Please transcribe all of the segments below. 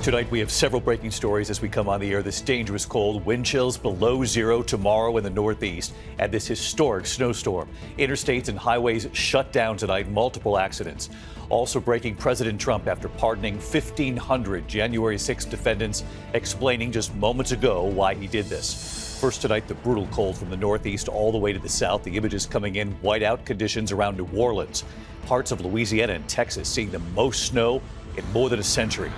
Tonight, we have several breaking stories as we come on the air. This dangerous cold, wind chills below zero tomorrow in the Northeast, and this historic snowstorm. Interstates and highways shut down tonight, multiple accidents. Also breaking, President Trump after pardoning 1,500 January 6 defendants, explaining just moments ago why he did this. First tonight, the brutal cold from the Northeast all the way to the South. The images coming in, whiteout conditions around New Orleans. Parts of Louisiana and Texas seeing the most snow in more than a century.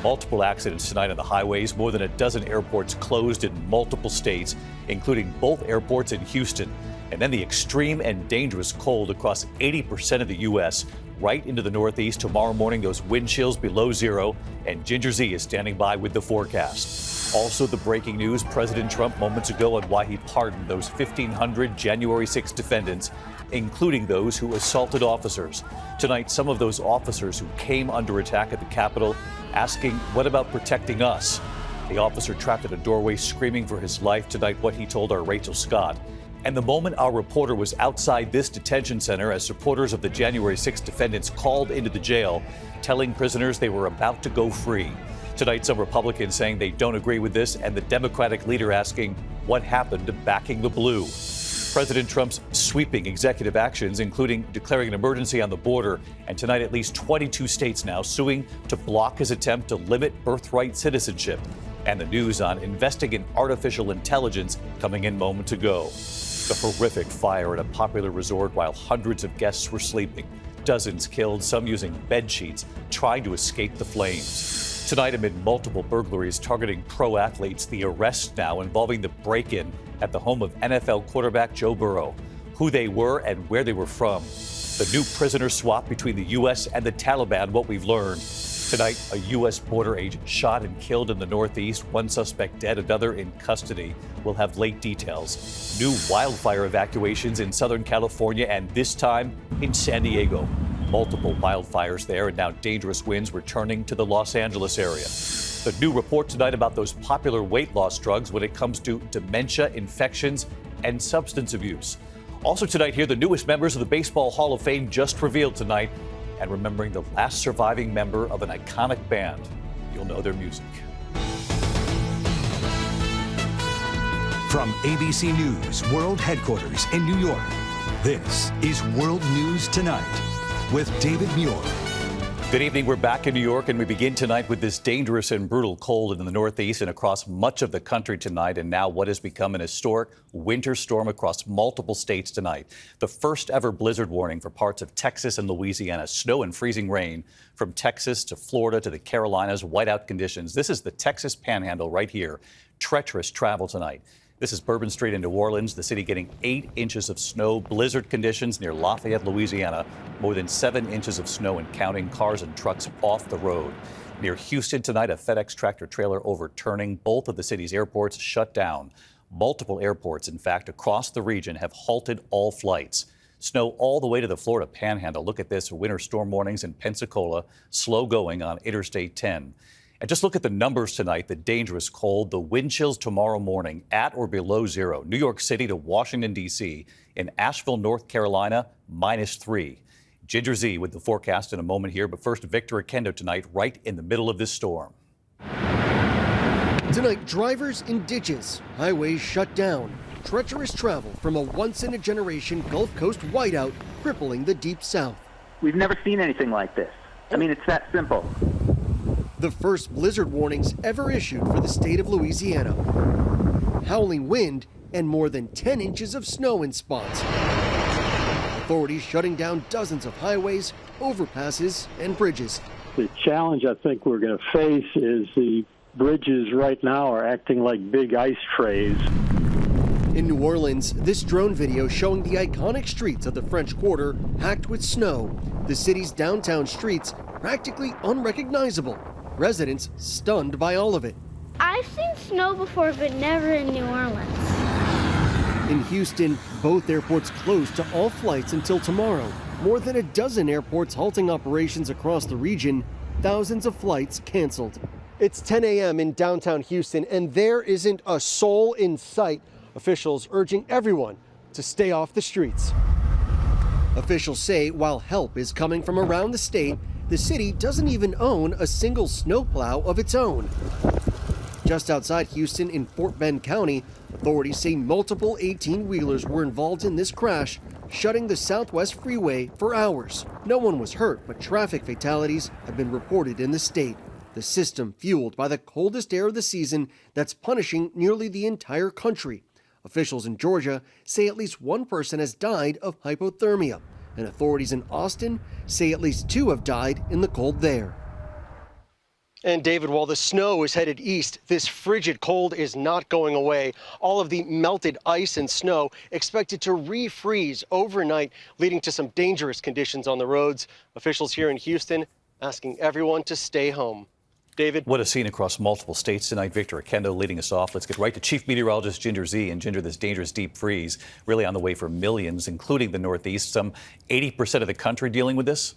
Multiple accidents tonight on the highways, more than a dozen airports closed in multiple states, including both airports in Houston. And then the extreme and dangerous cold across 80% of the U.S. right into the Northeast. Tomorrow morning, those wind chills below zero, and Ginger Zee is standing by with the forecast. Also, the breaking news, President Trump moments ago on why he pardoned those 1,500 January 6 defendants, including those who assaulted officers. Tonight, some of those officers who came under attack at the Capitol asking, what about protecting us? The officer trapped at a doorway screaming for his life tonight, what he told our Rachel Scott. And the moment our reporter was outside this detention center as supporters of the January 6 defendants called into the jail, telling prisoners they were about to go free. Tonight, some Republicans saying they don't agree with this, and the Democratic leader asking what happened to backing the blue. President Trump's sweeping executive actions, including declaring an emergency on the border, and tonight at least 22 states now suing to block his attempt to limit birthright citizenship. And the news on investing in artificial intelligence coming in moments ago. The horrific fire at a popular resort while hundreds of guests were sleeping. Dozens killed, some using bed sheets, trying to escape the flames. Tonight, amid multiple burglaries targeting pro athletes, the arrest now involving the break-in at the home of NFL quarterback Joe Burrow. Who they were and where they were from. The new prisoner swap between the U.S. and the Taliban, what we've learned. Tonight, a U.S. border agent shot and killed in the Northeast. One suspect dead, another in custody. We'll have late details. New wildfire evacuations in Southern California, and this time in San Diego. Multiple wildfires there, and now dangerous winds returning to the Los Angeles area. The new report tonight about those popular weight loss drugs when it comes to dementia, infections, and substance abuse. Also tonight here, the newest members of the Baseball Hall of Fame just revealed tonight, and remembering the last surviving member of an iconic band. You'll know their music. From ABC News World Headquarters in New York, this is World News Tonight with David Muir. Good evening. We're back in New York, and we begin tonight with this dangerous and brutal cold in the Northeast and across much of the country tonight, and now what has become an historic winter storm across multiple states tonight. The first ever blizzard warning for parts of Texas and Louisiana. Snow and freezing rain from Texas to Florida to the Carolinas, whiteout conditions. This is the Texas Panhandle right here. Treacherous travel tonight. This is Bourbon Street in New Orleans, the city getting 8 inches of snow, blizzard conditions near Lafayette, Louisiana, more than 7 inches of snow and counting, cars and trucks off the road. Near Houston tonight, a FedEx tractor trailer overturning, both of the city's airports shut down. Multiple airports, in fact, across the region have halted all flights. Snow all the way to the Florida Panhandle. Look at this, winter storm warnings in Pensacola, slow going on Interstate 10. And just look at the numbers tonight, the dangerous cold, the wind chills tomorrow morning at or below zero. New York City to Washington, D.C. In Asheville, North Carolina, -3. Ginger Zee with the forecast in a moment here. But first, Victor Oquendo tonight, right in the middle of this storm. Tonight, drivers in ditches, highways shut down. Treacherous travel from a once-in-a-generation Gulf Coast whiteout crippling the Deep South. We've never seen anything like this. I mean, it's that simple. The first blizzard warnings ever issued for the state of Louisiana. Howling wind and more than 10 inches of snow in spots. Authorities shutting down dozens of highways, overpasses, and bridges. The challenge I think we're going to face is the bridges right now are acting like big ice trays. In New Orleans, this drone video showing the iconic streets of the French Quarter packed with snow. The city's downtown streets practically unrecognizable. Residents stunned by all of it. I've seen snow before, but never in New Orleans. In Houston, both airports closed to all flights until tomorrow. More than a dozen airports halting operations across the region, thousands of flights canceled. It's 10 a.m. in downtown Houston, and there isn't a soul in sight. Officials urging everyone to stay off the streets. Officials say while help is coming from around the state, the city doesn't even own a single snowplow of its own. Just outside Houston in Fort Bend County, authorities say multiple 18-wheelers were involved in this crash, shutting the Southwest Freeway for hours. No one was hurt, but traffic fatalities have been reported in the state. The system fueled by the coldest air of the season that's punishing nearly the entire country. Officials in Georgia say at least one person has died of hypothermia, and authorities in Austin say at least 2 have died in the cold there. And David, while the snow is headed east, this frigid cold is not going away. All of the melted ice and snow expected to refreeze overnight, leading to some dangerous conditions on the roads. Officials here in Houston asking everyone to stay home. David? What a scene across multiple states tonight. Victor Oquendo leading us off. Let's get right to Chief Meteorologist Ginger Zee. And Ginger, this dangerous deep freeze really on the way for millions, including the Northeast. Some 80% of the country dealing with this?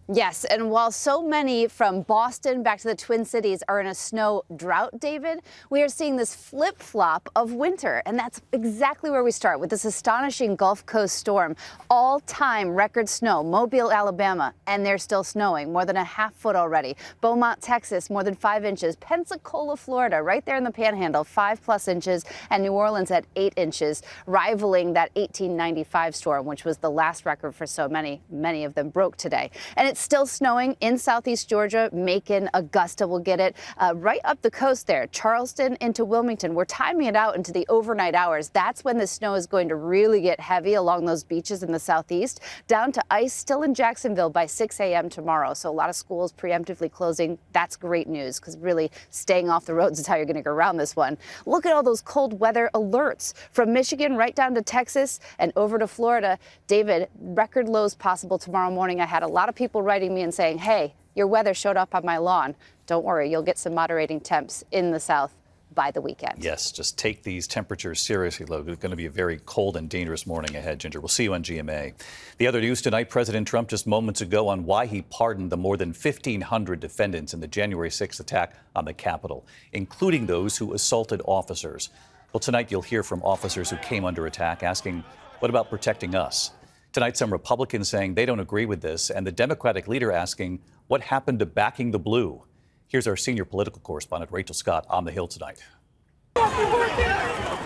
Yes, and while so many from Boston back to the Twin Cities are in a snow drought, David, we are seeing this flip-flop of winter. And that's exactly where we start with this astonishing Gulf Coast storm. All-time record snow, Mobile, Alabama, and they're still snowing, more than a half foot already. Beaumont, Texas, more than 5 inches. Pensacola, Florida, right there in the Panhandle, 5+ inches. And New Orleans at 8 inches, rivaling that 1895 storm, which was the last record for so many. Many of them broke today. And it's still snowing in southeast Georgia. Macon, Augusta will get it right up the coast there. Charleston into Wilmington. We're timing it out into the overnight hours. That's when the snow is going to really get heavy along those beaches in the southeast. Down to ice still in Jacksonville by 6 a.m. tomorrow. So a lot of schools preemptively closing. That's great news because really staying off the roads is how you're going to get around this one. Look at all those cold weather alerts from Michigan right down to Texas and over to Florida. David, record lows possible tomorrow morning. I had a lot of people writing me and saying, hey, your weather showed up on my lawn. Don't worry, you'll get some moderating temps in the south by the weekend. Yes, just take these temperatures seriously, though. It's going to be a very cold and dangerous morning ahead, Ginger. We'll see you on GMA. The other news tonight, President Trump just moments ago on why he pardoned the more than 1,500 defendants in the January 6th attack on the Capitol, including those who assaulted officers. Well, tonight you'll hear from officers who came under attack asking, what about protecting us? Tonight, some Republicans saying they don't agree with this, and the Democratic leader asking what happened to backing the blue. Here's our senior political correspondent, Rachel Scott, on the Hill tonight.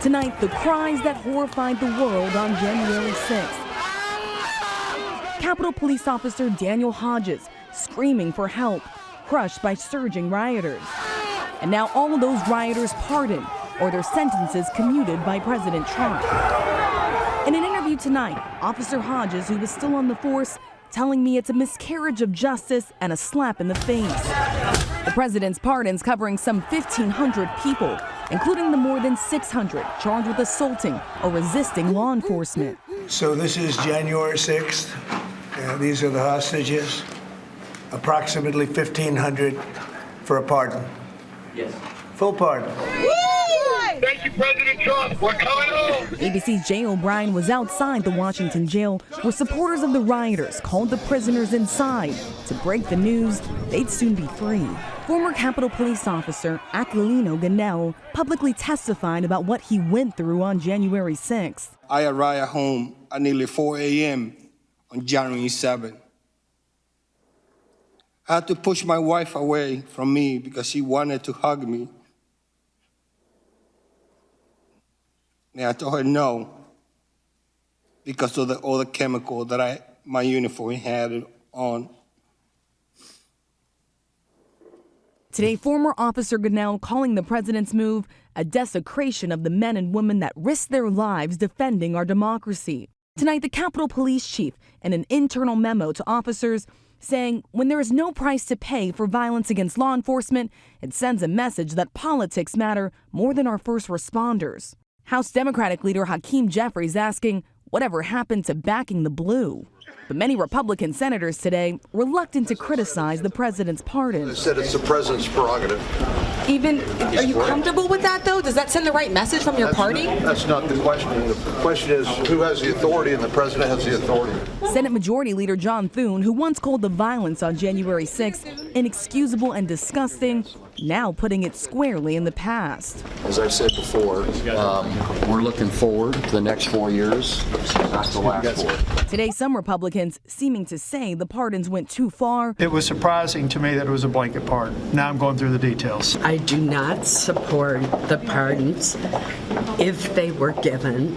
Tonight, the cries that horrified the world on January 6th. Capitol Police Officer Daniel Hodges screaming for help, crushed by surging rioters. And now all of those rioters pardoned or their sentences commuted by President Trump. In an interview tonight, Officer Hodges, who was still on the force, telling me it's a miscarriage of justice and a slap in the face. The president's pardons covering some 1,500 people, including the more than 600 charged with assaulting or resisting law enforcement. So this is January 6th. These are the hostages. Approximately 1,500 for a pardon. Yes. Full pardon. Thank you, President Trump. We're coming home. ABC's Jay O'Brien was outside the Washington jail where supporters of the rioters called the prisoners inside to break the news they'd soon be free. Former Capitol Police Officer Aquilino Ganell publicly testified about what he went through on January 6th. I arrived home at nearly 4 a.m. on January 7th. I had to push my wife away from me because she wanted to hug me. And I told her no, because of all the chemical that my uniform had on. Today, former Officer Ganell calling the president's move a desecration of the men and women that risked their lives defending our democracy. Tonight, the Capitol Police Chief in an internal memo to officers saying when there is no price to pay for violence against law enforcement, it sends a message that politics matter more than our first responders. House Democratic leader Hakeem Jeffries asking whatever happened to backing the blue. But many Republican senators today reluctant to criticize the president's pardon. They said it's the president's prerogative. Are you comfortable with that, though? Does that send the right message from your party? That's not the question. The question is who has the authority, and the president has the authority. Senate Majority Leader John Thune, who once called the violence on January 6th inexcusable and disgusting, now putting it squarely in the past. As I said before, we're looking forward to the next 4 years, not the last 4. Today, some Republicans Republicans seeming to say the pardons went too far. It was surprising to me that it was a blanket pardon. Now I'm going through the details. I do not support the pardons if they were given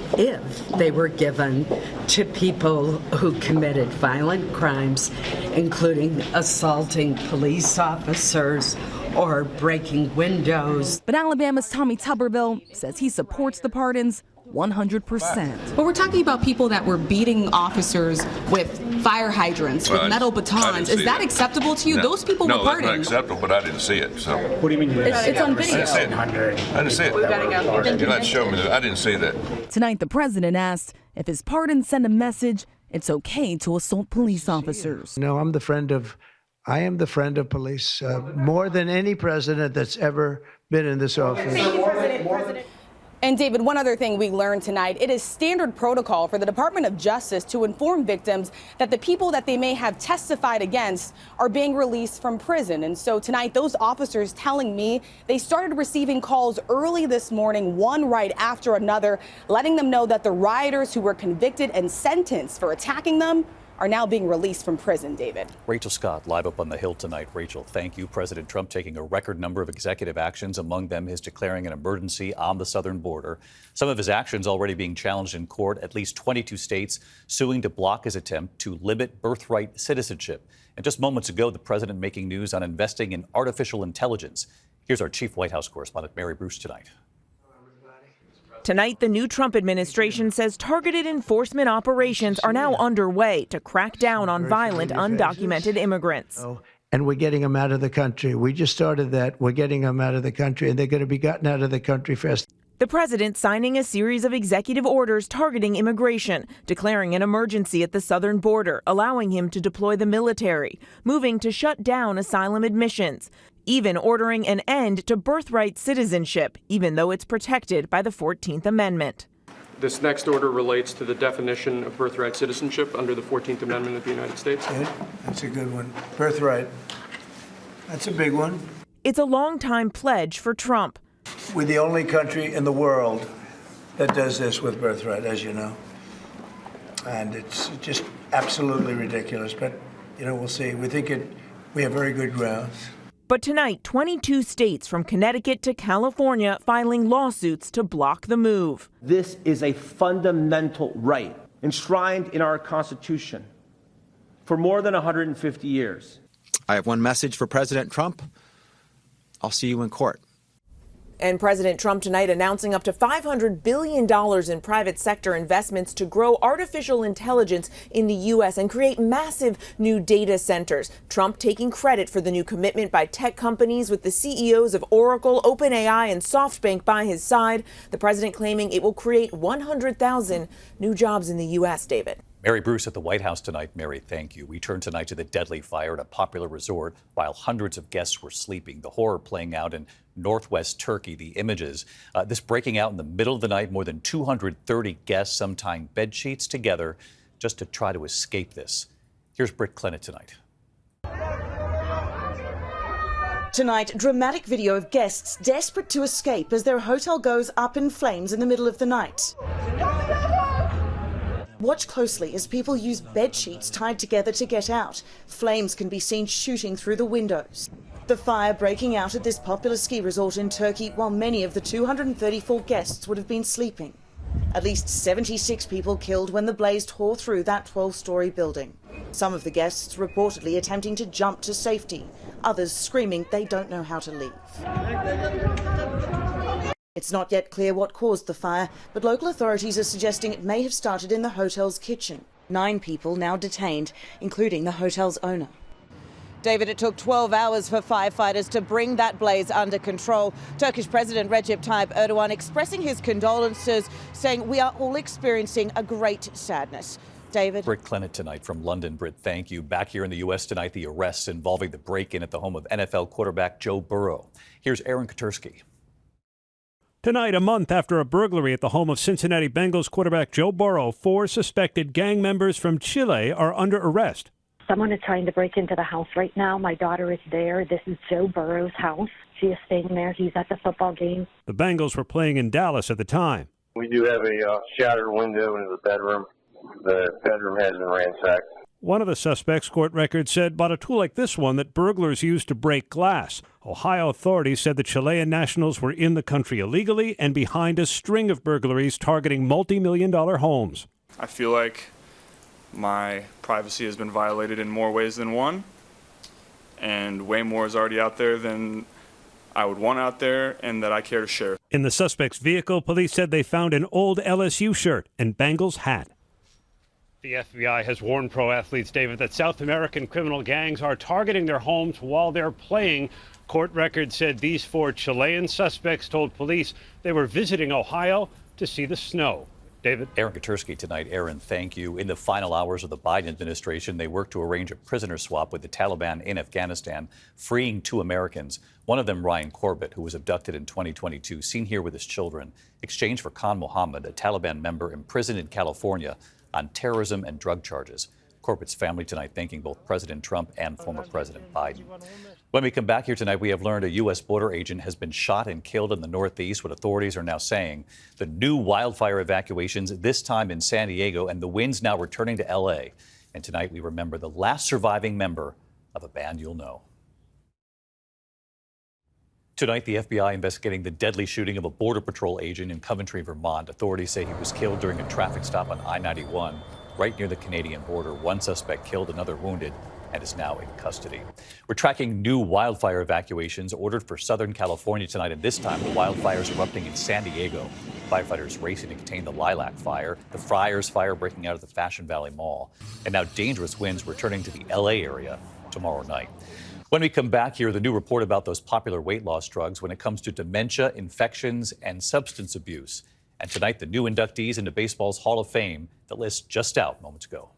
to people who committed violent crimes, including assaulting police officers or breaking windows. But Alabama's Tommy Tuberville says he supports the pardons 100%. But we're talking about people that were beating officers with fire hydrants, with metal batons. Is that acceptable to you? No. Those people were pardoned. No, that's not acceptable, but I didn't see it. So. What do you mean? It's on video. I didn't see it. We've got to go. You're not showing me that. I didn't see that. Tonight, the president asked if his pardons send a message it's okay to assault police officers. No, I am the friend of police, more than any president that's ever been in this office. Thank you, President. And David, one other thing we learned tonight, it is standard protocol for the Department of Justice to inform victims that the people that they may have testified against are being released from prison. And so tonight, those officers telling me they started receiving calls early this morning, one right after another, letting them know that the rioters who were convicted and sentenced for attacking them are now being released from prison, David. Rachel Scott, live up on the Hill tonight. Rachel, thank you. President Trump taking a record number of executive actions, among them his declaring an emergency on the southern border. Some of his actions already being challenged in court, at least 22 states suing to block his attempt to limit birthright citizenship. And just moments ago, the president making news on investing in artificial intelligence. Here's our chief White House correspondent, Mary Bruce, tonight. Tonight, the new Trump administration says targeted enforcement operations are now underway to crack down on violent, undocumented immigrants. And we're getting them out of the country. We just started that. We're getting them out of the country, and they're going to be gotten out of the country fast. The president signing a series of executive orders targeting immigration, declaring an emergency at the southern border, allowing him to deploy the military, moving to shut down asylum admissions, even ordering an end to birthright citizenship, even though it's protected by the 14th Amendment. This next order relates to the definition of birthright citizenship under the 14th Amendment of the United States. Good. That's a good one. Birthright. That's a big one. It's a long-time pledge for Trump. We're the only country in the world that does this with birthright, as you know. And it's just absolutely ridiculous. But, we'll see. We have very good grounds. But tonight, 22 states from Connecticut to California filing lawsuits to block the move. This is a fundamental right enshrined in our Constitution for more than 150 years. I have one message for President Trump. I'll see you in court. And President Trump tonight announcing up to $500 billion in private sector investments to grow artificial intelligence in the U.S. and create massive new data centers. Trump taking credit for the new commitment by tech companies with the CEOs of Oracle, OpenAI, and SoftBank by his side. The president claiming it will create 100,000 new jobs in the U.S., David. Mary Bruce at the White House tonight. Mary, thank you. We turn tonight to the deadly fire at a popular resort while hundreds of guests were sleeping. The horror playing out in northwest Turkey. The images, this breaking out in the middle of the night, more than 230 guests, some tying bed sheets together just to try to escape this. Here's Britt Clennett tonight. Tonight, dramatic video of guests desperate to escape as their hotel goes up in flames in the middle of the night. Watch closely as people use bed sheets tied together to get out. Flames can be seen shooting through the windows. The fire breaking out at this popular ski resort in Turkey while many of the 234 guests would have been sleeping. At least 76 people killed when the blaze tore through that 12-story building. Some of the guests reportedly attempting to jump to safety, others screaming they don't know how to leave. It's not yet clear what caused the fire, but local authorities are suggesting it may have started in the hotel's kitchen. 9 people now detained, including the hotel's owner. David, it took 12 hours for firefighters to bring that blaze under control. Turkish President Recep Tayyip Erdogan expressing his condolences, saying we are all experiencing a great sadness. David. Britt Clennett tonight from London. Britt, thank you. Back here in the U.S. tonight, the arrests involving the break-in at the home of NFL quarterback Joe Burrow. Here's Aaron Katursky. Tonight, a month after a burglary at the home of Cincinnati Bengals quarterback Joe Burrow, 4 suspected gang members from Chile are under arrest. Someone is trying to break into the house right now. My daughter is there. This is Joe Burrow's house. She is staying there. He's at the football game. The Bengals were playing in Dallas at the time. We do have a shattered window into the bedroom. The bedroom has been ransacked. One of the suspects, court records said, bought a tool like this one that burglars use to break glass. Ohio authorities said the Chilean nationals were in the country illegally and behind a string of burglaries targeting multi-million-dollar homes. I feel like my privacy has been violated in more ways than one, and way more is already out there than I would want out there and that I care to share. In the suspect's vehicle, police said they found an old LSU shirt and Bengals hat. The FBI has warned pro athletes, David, that South American criminal gangs are targeting their homes while they're playing. Court records said these 4 Chilean suspects told police they were visiting Ohio to see the snow. David? Aaron Katursky tonight. Aaron, thank you. In the final hours of the Biden administration, they worked to arrange a prisoner swap with the Taliban in Afghanistan, freeing 2 Americans. One of them, Ryan Corbett, who was abducted in 2022, seen here with his children, exchanged for Khan Mohammed, a Taliban member imprisoned in California on terrorism and drug charges. Corbett's family tonight thanking both President Trump and former President Biden. When we come back here tonight, we have learned a U.S. border agent has been shot and killed in the Northeast, what authorities are now saying. The new wildfire evacuations, this time in San Diego, and the winds now returning to L.A. And tonight we remember the last surviving member of a band you'll know. Tonight, the FBI investigating the deadly shooting of a Border Patrol agent in Coventry, Vermont. Authorities say he was killed during a traffic stop on I-91, right near the Canadian border. One suspect killed, another wounded, and is now in custody. We're tracking new wildfire evacuations ordered for Southern California tonight, and this time the wildfires erupting in San Diego. Firefighters racing to contain the Lilac Fire, the Friars Fire breaking out of the Fashion Valley Mall, and now dangerous winds returning to the L.A. area tomorrow night. When we come back here, the new report about those popular weight loss drugs when it comes to dementia, infections, and substance abuse. And tonight, the new inductees into baseball's Hall of Fame, the list just out moments ago.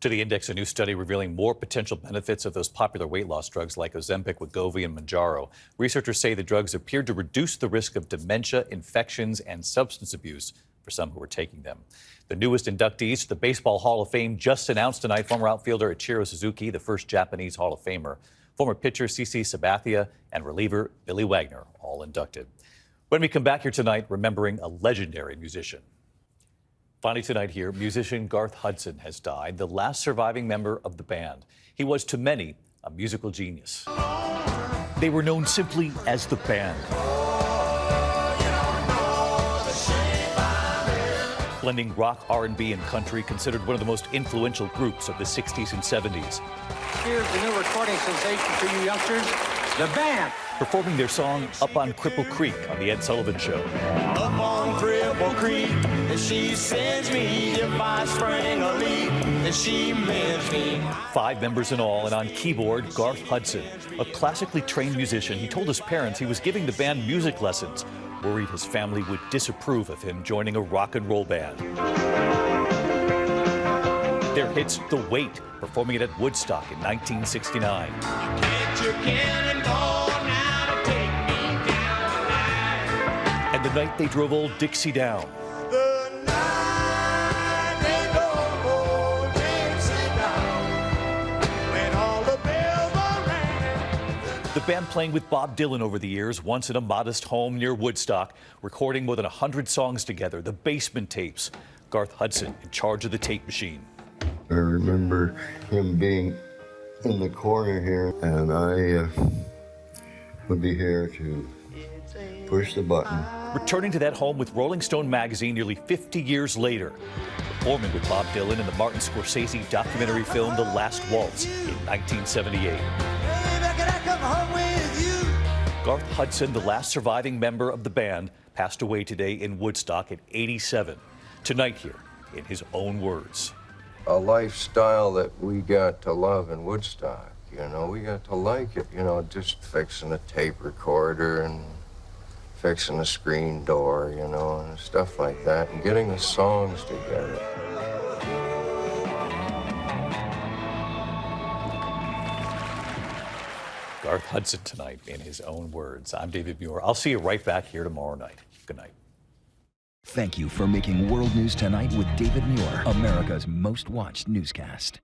To the Index, a new study revealing more potential benefits of those popular weight loss drugs like Ozempic, Wegovy, and Mounjaro. Researchers say the drugs appeared to reduce the risk of dementia, infections, and substance abuse for some who were taking them. The newest inductees to the Baseball Hall of Fame just announced tonight. Former outfielder Ichiro Suzuki, the first Japanese Hall of Famer. Former pitcher CC Sabathia and reliever Billy Wagner, all inducted. When we come back here tonight, remembering a legendary musician. Finally tonight here, musician Garth Hudson has died, the last surviving member of the band. He was to many a musical genius. They were known simply as the band. Blending rock, R&B, and country, considered one of the most influential groups of the 60s and 70s. Here's the new recording sensation for you youngsters, the band. Performing their song Up on Cripple Creek on The Ed Sullivan Show. Up on Cripple Creek, and she sends me if I spring a leak, and she mends me. 5 members in all, and on keyboard, Garth Hudson. A classically trained musician, he told his parents he was giving the band music lessons, worried his family would disapprove of him joining a rock and roll band. Their hits, The Weight, performing it at Woodstock in 1969. And the night they drove Old Dixie down. The band playing with Bob Dylan over the years, once in a modest home near Woodstock, recording more than 100 songs together, the Basement Tapes. Garth Hudson in charge of the tape machine. I remember him being in the corner here, and I would be here to push the button. Returning to that home with Rolling Stone magazine nearly 50 years later. Performing with Bob Dylan in the Martin Scorsese documentary film The Last Waltz in 1978. Garth Hudson, the last surviving member of the band, passed away today in Woodstock at 87. Tonight here, in his own words. A lifestyle that we got to love in Woodstock, you know, we got to like it, you know, just fixing a tape recorder and fixing a screen door, you know, and stuff like that, and getting the songs together. Garth Hudson tonight in his own words. I'm David Muir. I'll see you right back here tomorrow night. Good night. Thank you for making World News Tonight with David Muir, America's most watched newscast.